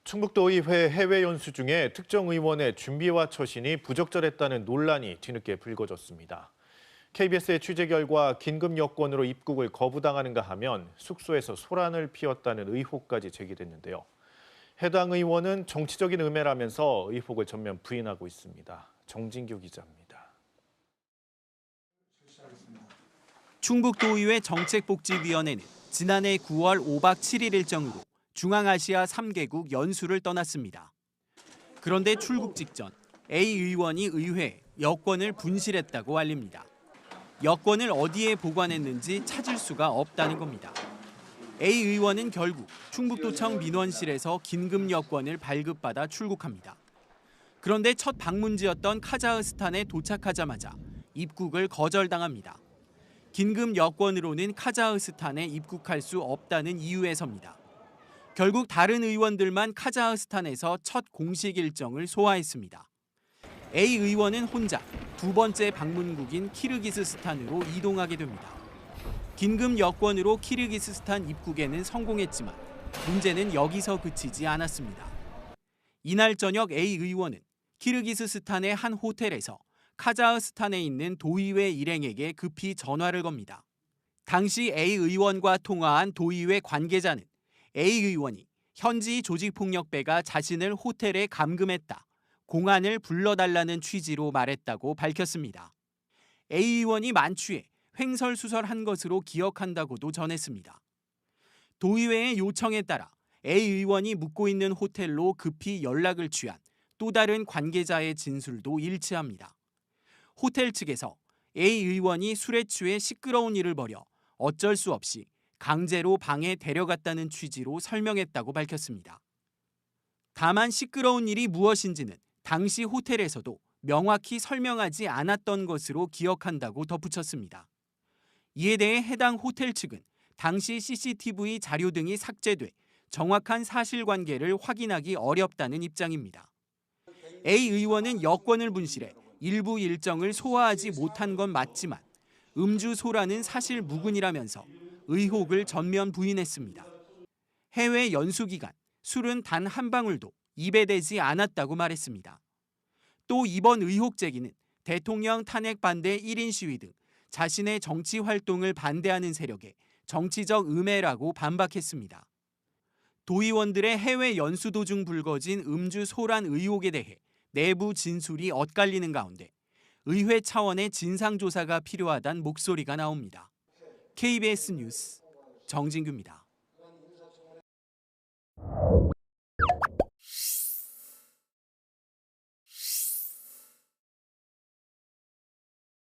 충북도의회 해외 연수 중에 특정 의원의 준비와 처신이 부적절했다는 논란이 뒤늦게 불거졌습니다. KBS의 취재 결과 긴급 여권으로 입국을 거부당하는가 하면 숙소에서 소란을 피웠다는 의혹까지 제기됐는데요. 해당 의원은 정치적인 음해라면서 의혹을 전면 부인하고 있습니다. 정진규 기자입니다. 충북도의회 정책복지위원회는 지난해 9월 5박 7일 일정으로 중앙아시아 3개국 연수를 떠났습니다. 그런데 출국 직전 A 의원이 의회에 여권을 분실했다고 알립니다. 여권을 어디에 보관했는지 찾을 수가 없다는 겁니다. A 의원은 결국 충북도청 민원실에서 긴급 여권을 발급받아 출국합니다. 그런데 첫 방문지였던 카자흐스탄에 도착하자마자 입국을 거절당합니다. 긴급 여권으로는 카자흐스탄에 입국할 수 없다는 이유에서입니다. 결국 다른 의원들만 카자흐스탄에서 첫 공식 일정을 소화했습니다. A 의원은 혼자 두 번째 방문국인 키르기스스탄으로 이동하게 됩니다. 긴급 여권으로 키르기스스탄 입국에는 성공했지만 문제는 여기서 그치지 않았습니다. 이날 저녁 A 의원은 키르기스스탄의 한 호텔에서 카자흐스탄에 있는 도의회 일행에게 급히 전화를 겁니다. 당시 A 의원과 통화한 도의회 관계자는 A 의원이 현지 조직폭력배가 자신을 호텔에 감금했다, 공안을 불러달라는 취지로 말했다고 밝혔습니다. A 의원이 만취해 횡설수설한 것으로 기억한다고도 전했습니다. 도의회의 요청에 따라 A 의원이 묵고 있는 호텔로 급히 연락을 취한 또 다른 관계자의 진술도 일치합니다. 호텔 측에서 A 의원이 술에 취해 시끄러운 일을 벌여 어쩔 수 없이 강제로 방에 데려갔다는 취지로 설명했다고 밝혔습니다. 다만 시끄러운 일이 무엇인지는 당시 호텔에서도 명확히 설명하지 않았던 것으로 기억한다고 덧붙였습니다. 이에 대해 해당 호텔 측은 당시 CCTV 자료 등이 삭제돼 정확한 사실관계를 확인하기 어렵다는 입장입니다. A 의원은 여권을 분실해 일부 일정을 소화하지 못한 건 맞지만 음주 소란은 사실 무근이라면서 의혹을 전면 부인했습니다. 해외 연수 기간 술은 단 한 방울도 입에 대지 않았다고 말했습니다. 또 이번 의혹 제기는 대통령 탄핵 반대 1인 시위 등 자신의 정치 활동을 반대하는 세력의 정치적 음해라고 반박했습니다. 도의원들의 해외 연수 도중 불거진 음주 소란 의혹에 대해 내부 진술이 엇갈리는 가운데 의회 차원의 진상조사가 필요하다는 목소리가 나옵니다. KBS 뉴스 정진규입니다.